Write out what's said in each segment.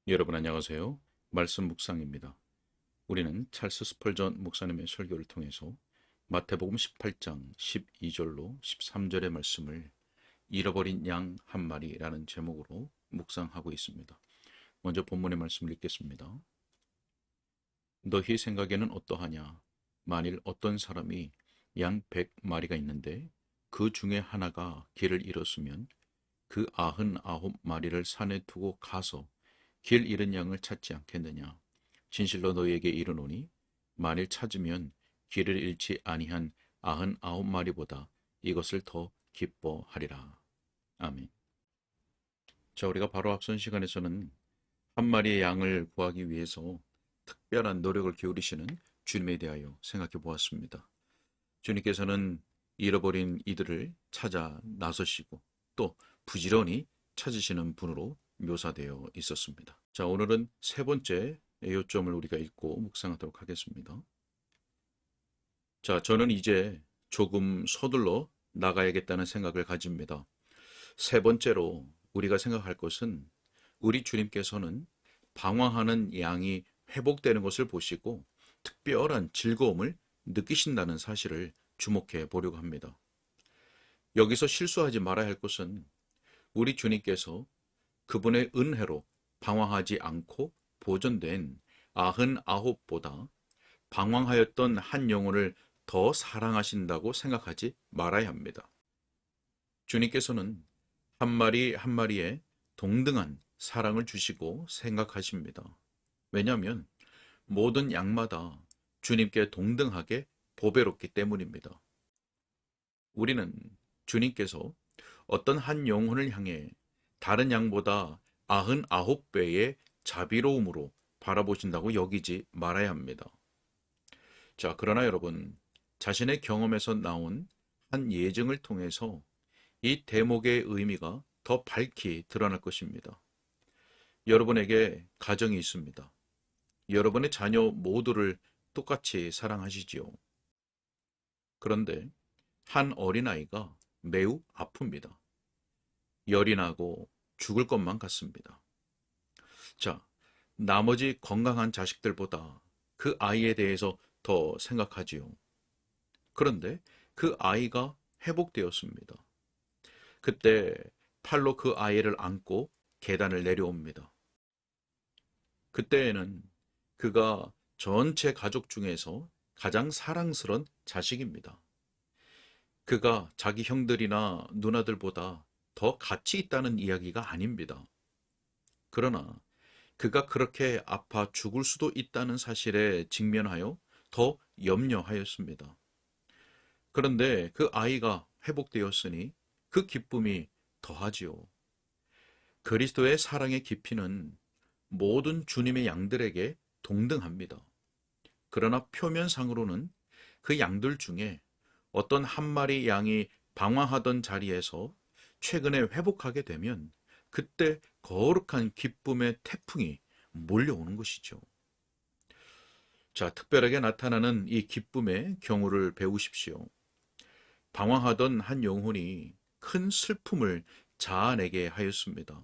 여러분 안녕하세요. 말씀 묵상입니다. 우리는 찰스 스펄전 목사님의 설교를 통해서 마태복음 18장 12절로 13절의 말씀을 잃어버린 양 한 마리라는 제목으로 묵상하고 있습니다. 먼저 본문의 말씀을 읽겠습니다. 너희 생각에는 어떠하냐? 만일 어떤 사람이 양 100마리가 있는데 그 중에 하나가 길을 잃었으면 그 99마리를 산에 두고 가서 길 잃은 양을 찾지 않겠느냐? 진실로 너희에게 이르노니 만일 찾으면 길을 잃지 아니한 99마리보다 이것을 더 기뻐하리라. 아멘. 자, 우리가 바로 앞선 시간에서는 한 마리의 양을 구하기 위해서 특별한 노력을 기울이시는 주님에 대하여 생각해 보았습니다. 주님께서는 잃어버린 이들을 찾아 나서시고 또 부지런히 찾으시는 분으로 묘사되어 있었습니다. 자, 오늘은 세 번째 요점을 우리가 읽고 묵상하도록 하겠습니다. 자, 저는 이제 조금 서둘러 나가야겠다는 생각을 가집니다. 세 번째로 우리가 생각할 것은 우리 주님께서는 방황하는 양이 회복되는 것을 보시고 특별한 즐거움을 느끼신다는 사실을 주목해 보려고 합니다. 여기서 실수하지 말아야 할 것은 우리 주님께서 그분의 은혜로 방황하지 않고 보존된 99보다 방황하였던 한 영혼을 더 사랑하신다고 생각하지 말아야 합니다. 주님께서는 한 마리 한 마리에 동등한 사랑을 주시고 생각하십니다. 왜냐하면 모든 양마다 주님께 동등하게 보배롭기 때문입니다. 우리는 주님께서 어떤 한 영혼을 향해 다른 양보다 99배의 자비로움으로 바라보신다고 여기지 말아야 합니다. 자, 그러나 여러분, 자신의 경험에서 나온 한 예증을 통해서 이 대목의 의미가 더 밝히 드러날 것입니다. 여러분에게 가정이 있습니다. 여러분의 자녀 모두를 똑같이 사랑하시지요. 그런데 한 어린아이가 매우 아픕니다. 열이 나고 죽을 것만 같습니다. 자, 나머지 건강한 자식들보다 그 아이에 대해서 더 생각하지요. 그런데 그 아이가 회복되었습니다. 그때 팔로 그 아이를 안고 계단을 내려옵니다. 그때에는 그가 전체 가족 중에서 가장 사랑스러운 자식입니다. 그가 자기 형들이나 누나들보다 더 가치 있다는 이야기가 아닙니다. 그러나 그가 그렇게 아파 죽을 수도 있다는 사실에 직면하여 더 염려하였습니다. 그런데 그 아이가 회복되었으니 그 기쁨이 더하지요. 그리스도의 사랑의 깊이는 모든 주님의 양들에게 동등합니다. 그러나 표면상으로는 그 양들 중에 어떤 한 마리 양이 방황하던 자리에서 최근에 회복하게 되면 그때 거룩한 기쁨의 태풍이 몰려오는 것이죠. 자, 특별하게 나타나는 이 기쁨의 경우를 배우십시오. 방황하던 한 영혼이 큰 슬픔을 자아내게 하였습니다.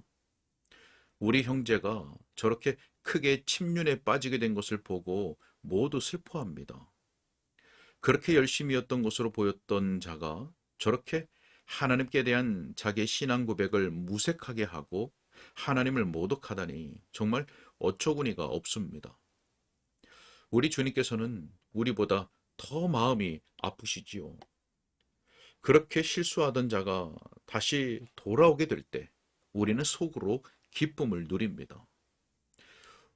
우리 형제가 저렇게 크게 침륜에 빠지게 된 것을 보고 모두 슬퍼합니다. 그렇게 열심이었던 것으로 보였던 자가 저렇게 하나님께 대한 자기의 신앙 고백을 무색하게 하고 하나님을 모독하다니 정말 어처구니가 없습니다. 우리 주님께서는 우리보다 더 마음이 아프시지요. 그렇게 실수하던 자가 다시 돌아오게 될 때 우리는 속으로 기쁨을 누립니다.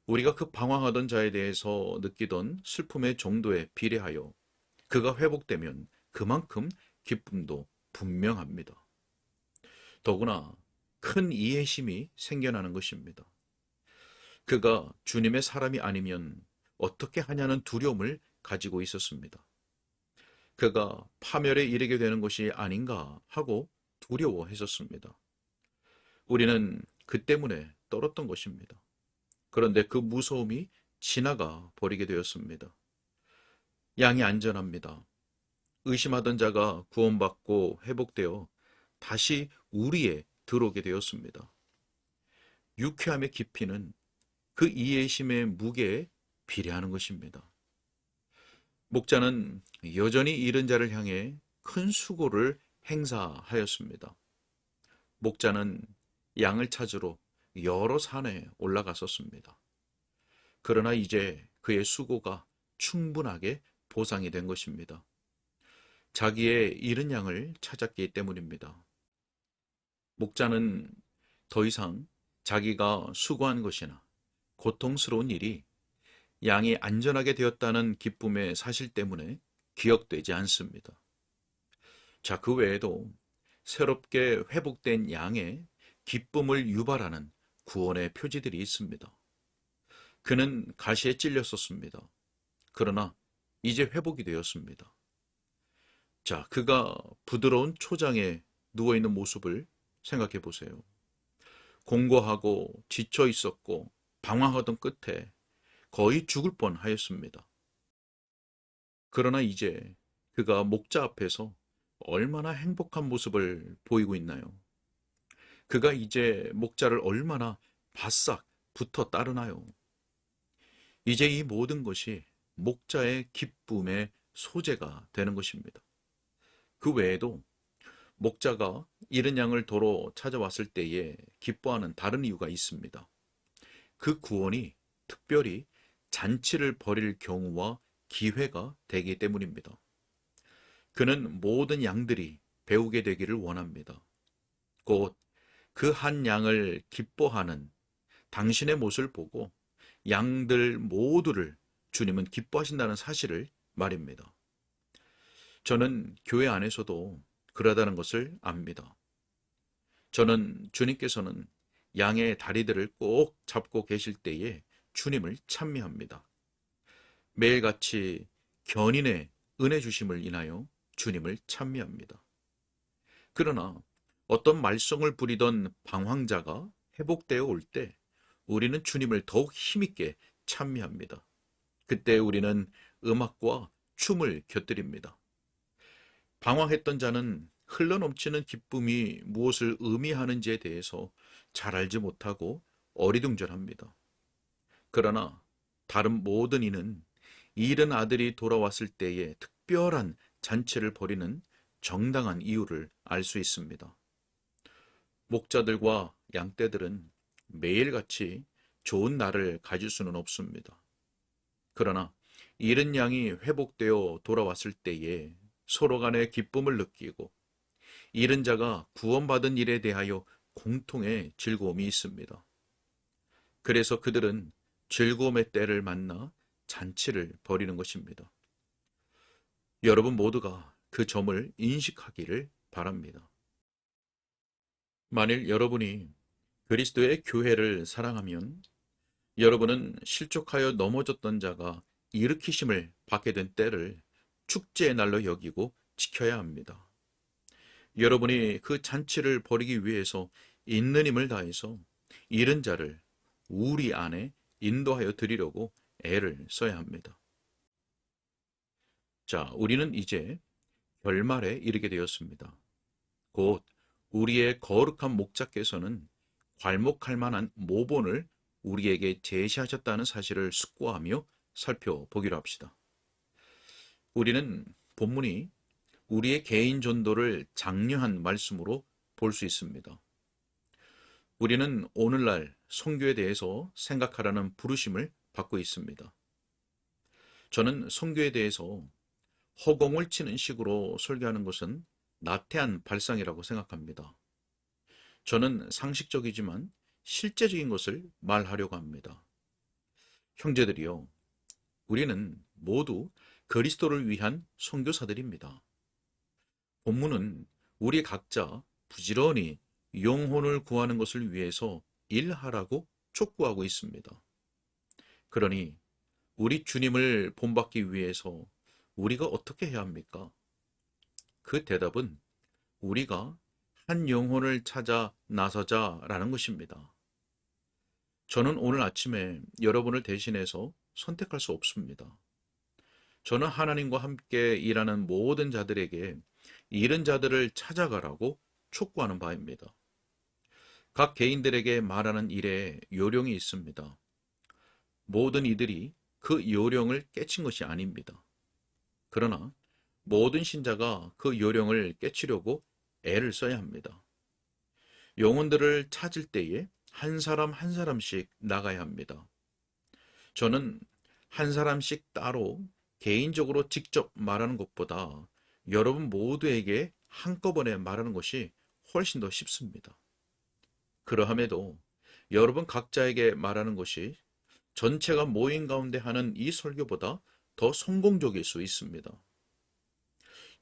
우리가 그 방황하던 자에 대해서 느끼던 슬픔의 정도에 비례하여 그가 회복되면 그만큼 기쁨도 분명합니다. 더구나 큰 이해심이 생겨나는 것입니다. 그가 주님의 사람이 아니면 어떻게 하냐는 두려움을 가지고 있었습니다. 그가 파멸에 이르게 되는 것이 아닌가 하고 두려워했었습니다. 우리는 그 때문에 떨었던 것입니다. 그런데 그 무서움이 지나가 버리게 되었습니다. 양이 안전합니다. 의심하던 자가 구원받고 회복되어 다시 우리에 들어오게 되었습니다. 유쾌함의 깊이는 그 이해심의 무게에 비례하는 것입니다. 목자는 여전히 잃은 자를 향해 큰 수고를 행사하였습니다. 목자는 양을 찾으러 여러 산에 올라갔었습니다. 그러나 이제 그의 수고가 충분하게 보상이 된 것입니다. 자기의 잃은 양을 찾았기 때문입니다. 목자는 더 이상 자기가 수고한 것이나 고통스러운 일이 양이 안전하게 되었다는 기쁨의 사실 때문에 기억되지 않습니다. 자, 그 외에도 새롭게 회복된 양의 기쁨을 유발하는 구원의 표지들이 있습니다. 그는 가시에 찔렸었습니다. 그러나 이제 회복이 되었습니다. 자, 그가 부드러운 초장에 누워있는 모습을 생각해 보세요. 공고하고 지쳐 있었고 방황하던 끝에 거의 죽을 뻔 하였습니다. 그러나 이제 그가 목자 앞에서 얼마나 행복한 모습을 보이고 있나요? 그가 이제 목자를 얼마나 바싹 붙어 따르나요? 이제 이 모든 것이 목자의 기쁨의 소재가 되는 것입니다. 그 외에도 목자가 잃은 양을 도로 찾아왔을 때에 기뻐하는 다른 이유가 있습니다. 그 구원이 특별히 잔치를 벌일 경우와 기회가 되기 때문입니다. 그는 모든 양들이 배우게 되기를 원합니다. 곧 그 한 양을 기뻐하는 당신의 모습을 보고 양들 모두를 주님은 기뻐하신다는 사실을 말입니다. 저는 교회 안에서도 그러다는 것을 압니다. 저는 주님께서는 양의 다리들을 꼭 잡고 계실 때에 주님을 찬미합니다. 매일같이 견인의 은혜 주심을 인하여 주님을 찬미합니다. 그러나 어떤 말썽을 부리던 방황자가 회복되어 올 때 우리는 주님을 더욱 힘있게 찬미합니다. 그때 우리는 음악과 춤을 곁들입니다. 방황했던 자는 흘러넘치는 기쁨이 무엇을 의미하는지에 대해서 잘 알지 못하고 어리둥절합니다. 그러나 다른 모든 이는 잃은 아들이 돌아왔을 때에 특별한 잔치를 벌이는 정당한 이유를 알 수 있습니다. 목자들과 양떼들은 매일같이 좋은 날을 가질 수는 없습니다. 그러나 잃은 양이 회복되어 돌아왔을 때에 서로 간의 기쁨을 느끼고 잃은 자가 구원받은 일에 대하여 공통의 즐거움이 있습니다. 그래서 그들은 즐거움의 때를 만나 잔치를 벌이는 것입니다. 여러분 모두가 그 점을 인식하기를 바랍니다. 만일 여러분이 그리스도의 교회를 사랑하면 여러분은 실족하여 넘어졌던 자가 일으키심을 받게 된 때를 축제의 날로 여기고 지켜야 합니다. 여러분이 그 잔치를 벌이기 위해서 있는 힘을 다해서 잃은 자를 우리 안에 인도하여 드리려고 애를 써야 합니다. 자, 우리는 이제 결말에 이르게 되었습니다. 곧 우리의 거룩한 목자께서는 괄목할 만한 모본을 우리에게 제시하셨다는 사실을 숙고하며 살펴보기로 합시다. 우리는 본문이 우리의 개인 전도를 장려한 말씀으로 볼 수 있습니다. 우리는 오늘날 선교에 대해서 생각하라는 부르심을 받고 있습니다. 저는 선교에 대해서 허공을 치는 식으로 설교하는 것은 나태한 발상이라고 생각합니다. 저는 상식적이지만 실제적인 것을 말하려고 합니다. 형제들이요, 우리는 모두 그리스도를 위한 선교사들입니다. 본문은 우리 각자 부지런히 영혼을 구하는 것을 위해서 일하라고 촉구하고 있습니다. 그러니 우리 주님을 본받기 위해서 우리가 어떻게 해야 합니까? 그 대답은 우리가 한 영혼을 찾아 나서자라는 것입니다. 저는 오늘 아침에 여러분을 대신해서 선택할 수 없습니다. 저는 하나님과 함께 일하는 모든 자들에게 잃은 자들을 찾아가라고 촉구하는 바입니다. 각 개인들에게 말하는 일에 요령이 있습니다. 모든 이들이 그 요령을 깨친 것이 아닙니다. 그러나 모든 신자가 그 요령을 깨치려고 애를 써야 합니다. 영혼들을 찾을 때에 한 사람 한 사람씩 나가야 합니다. 저는 한 사람씩 따로 개인적으로 직접 말하는 것보다 여러분 모두에게 한꺼번에 말하는 것이 훨씬 더 쉽습니다. 그러함에도 여러분 각자에게 말하는 것이 전체가 모인 가운데 하는 이 설교보다 더 성공적일 수 있습니다.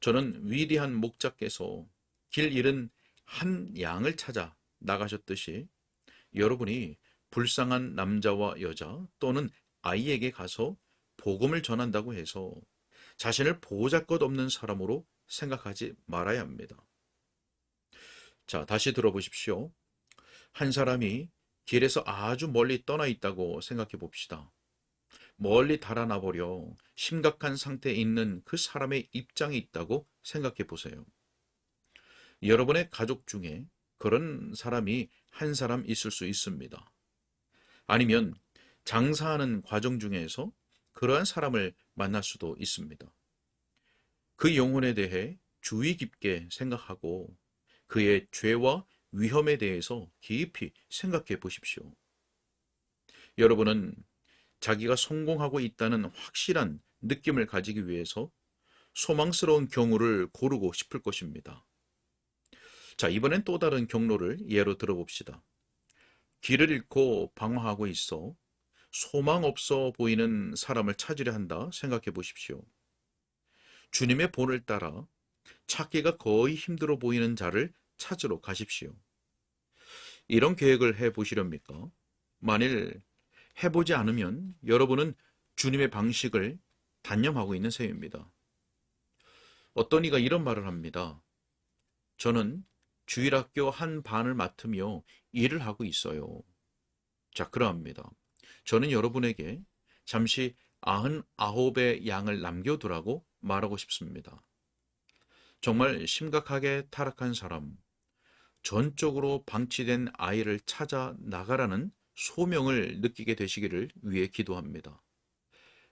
저는 위대한 목자께서 길 잃은 한 양을 찾아 나가셨듯이 여러분이 불쌍한 남자와 여자 또는 아이에게 가서 복음을 전한다고 해서 자신을 보잘것없는 사람으로 생각하지 말아야 합니다. 자, 다시 들어보십시오. 한 사람이 길에서 아주 멀리 떠나 있다고 생각해 봅시다. 멀리 달아나 버려 심각한 상태에 있는 그 사람의 입장에 있다고 생각해 보세요. 여러분의 가족 중에 그런 사람이 한 사람 있을 수 있습니다. 아니면 장사하는 과정 중에서 그러한 사람을 만날 수도 있습니다. 그 영혼에 대해 주의 깊게 생각하고 그의 죄와 위험에 대해서 깊이 생각해 보십시오. 여러분은 자기가 성공하고 있다는 확실한 느낌을 가지기 위해서 소망스러운 경우를 고르고 싶을 것입니다. 자, 이번엔 또 다른 경로를 예로 들어봅시다. 길을 잃고 방황하고 있어 소망 없어 보이는 사람을 찾으려 한다 생각해 보십시오. 주님의 본을 따라 찾기가 거의 힘들어 보이는 자를 찾으러 가십시오. 이런 계획을 해 보시렵니까? 만일 해보지 않으면 여러분은 주님의 방식을 단념하고 있는 셈입니다. 어떤 이가 이런 말을 합니다. 저는 주일학교 한 반을 맡으며 일을 하고 있어요. 자, 그러합니다. 저는 여러분에게 잠시 99의 양을 남겨두라고 말하고 싶습니다. 정말 심각하게 타락한 사람, 전적으로 방치된 아이를 찾아 나가라는 소명을 느끼게 되시기를 위해 기도합니다.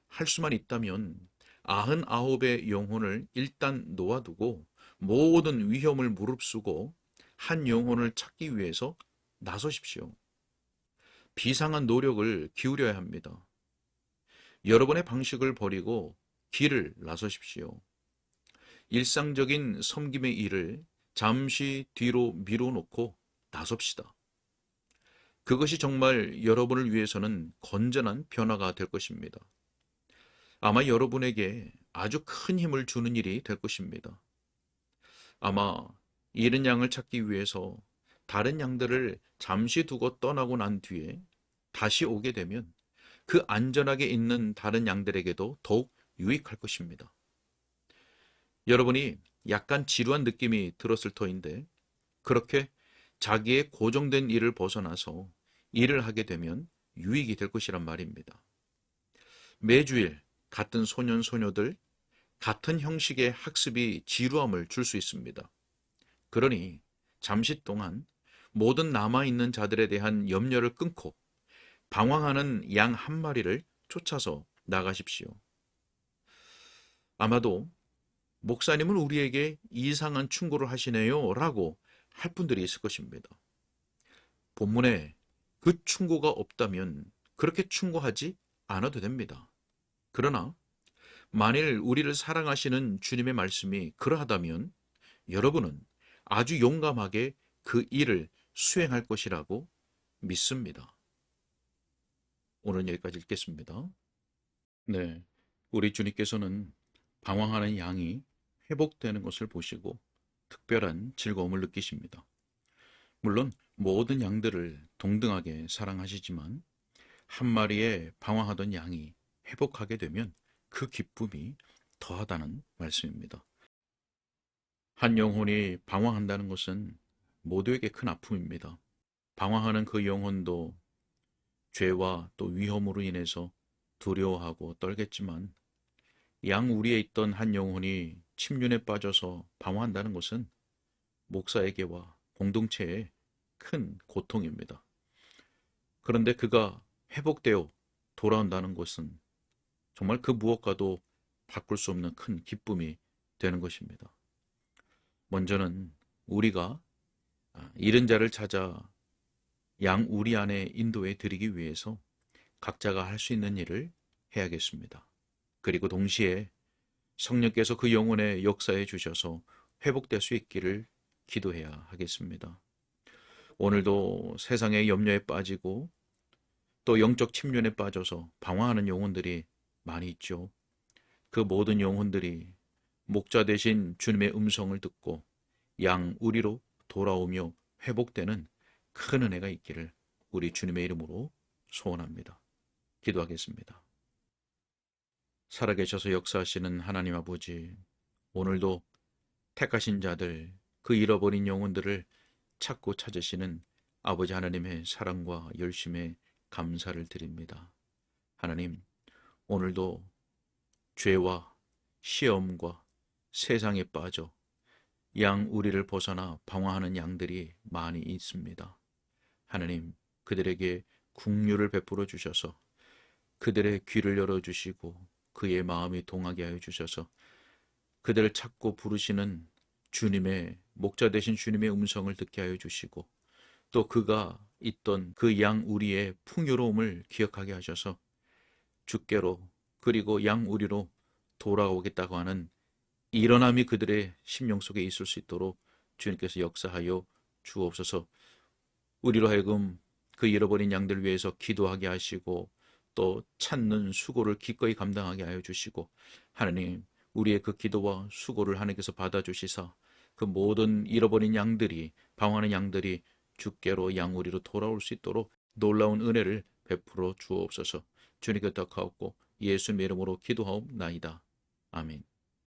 할 수만 있다면 99의 영혼을 일단 놓아두고 모든 위험을 무릅쓰고 한 영혼을 찾기 위해서 나서십시오. 비상한 노력을 기울여야 합니다. 여러분의 방식을 버리고 길을 나서십시오. 일상적인 섬김의 일을 잠시 뒤로 미뤄놓고 나섭시다. 그것이 정말 여러분을 위해서는 건전한 변화가 될 것입니다. 아마 여러분에게 아주 큰 힘을 주는 일이 될 것입니다. 아마 잃은 양을 찾기 위해서 다른 양들을 잠시 두고 떠나고 난 뒤에 다시 오게 되면 그 안전하게 있는 다른 양들에게도 더욱 유익할 것입니다. 여러분이 약간 지루한 느낌이 들었을 터인데 그렇게 자기의 고정된 일을 벗어나서 일을 하게 되면 유익이 될 것이란 말입니다. 매주일 같은 소년, 소녀들, 같은 형식의 학습이 지루함을 줄 수 있습니다. 그러니 잠시 동안 모든 남아있는 자들에 대한 염려를 끊고 방황하는 양 한 마리를 쫓아서 나가십시오. 아마도 목사님은 우리에게 이상한 충고를 하시네요 라고 할 분들이 있을 것입니다. 본문에 그 충고가 없다면 그렇게 충고하지 않아도 됩니다. 그러나 만일 우리를 사랑하시는 주님의 말씀이 그러하다면 여러분은 아주 용감하게 그 일을 수행할 것이라고 믿습니다. 오늘 여기까지 읽겠습니다. 네, 우리 주님께서는 방황하는 양이 회복되는 것을 보시고 특별한 즐거움을 느끼십니다. 물론 모든 양들을 동등하게 사랑하시지만 한 마리의 방황하던 양이 회복하게 되면 그 기쁨이 더하다는 말씀입니다. 한 영혼이 방황한다는 것은 모두에게 큰 아픔입니다. 방황하는 그 영혼도 죄와 또 위험으로 인해서 두려워하고 떨겠지만 양 우리에 있던 한 영혼이 침륜에 빠져서 방황한다는 것은 목사에게와 공동체에 큰 고통입니다. 그런데 그가 회복되어 돌아온다는 것은 정말 그 무엇과도 바꿀 수 없는 큰 기쁨이 되는 것입니다. 먼저는 우리가 잃은 자를 찾아 양 우리 안에 인도해 드리기 위해서 각자가 할 수 있는 일을 해야겠습니다. 그리고 동시에 성령께서 그 영혼에 역사해 주셔서 회복될 수 있기를 기도해야 하겠습니다. 오늘도 세상의 염려에 빠지고 또 영적 침륜에 빠져서 방황하는 영혼들이 많이 있죠. 그 모든 영혼들이 목자 되신 주님의 음성을 듣고 양 우리로 돌아오며 회복되는 큰 은혜가 있기를 우리 주님의 이름으로 소원합니다. 기도하겠습니다. 살아계셔서 역사하시는 하나님 아버지, 오늘도 택하신 자들, 그 잃어버린 영혼들을 찾고 찾으시는 아버지 하나님의 사랑과 열심에 감사를 드립니다. 하나님, 오늘도 죄와 시험과 세상에 빠져 양 우리를 벗어나 방황하는 양들이 많이 있습니다. 하나님, 그들에게 긍휼을 베풀어 주셔서 그들의 귀를 열어주시고 그의 마음이 동하게 하여 주셔서 그들을 찾고 부르시는 주님의 목자 되신 주님의 음성을 듣게 하여 주시고 또 그가 있던 그 양 우리의 풍요로움을 기억하게 하셔서 주께로 그리고 양 우리로 돌아오겠다고 하는 일어남이 그들의 심령 속에 있을 수 있도록 주님께서 역사하여 주옵소서. 우리로 하여금 그 잃어버린 양들 위해서 기도하게 하시고 또 찾는 수고를 기꺼이 감당하게 하여 주시고 하나님, 우리의 그 기도와 수고를 하나님께서 받아주시사 그 모든 잃어버린 양들이, 방황하는 양들이 주께로 양우리로 돌아올 수 있도록 놀라운 은혜를 베풀어 주옵소서. 주님께 덕하옵고 예수님의 이름으로 기도하옵나이다. 아멘.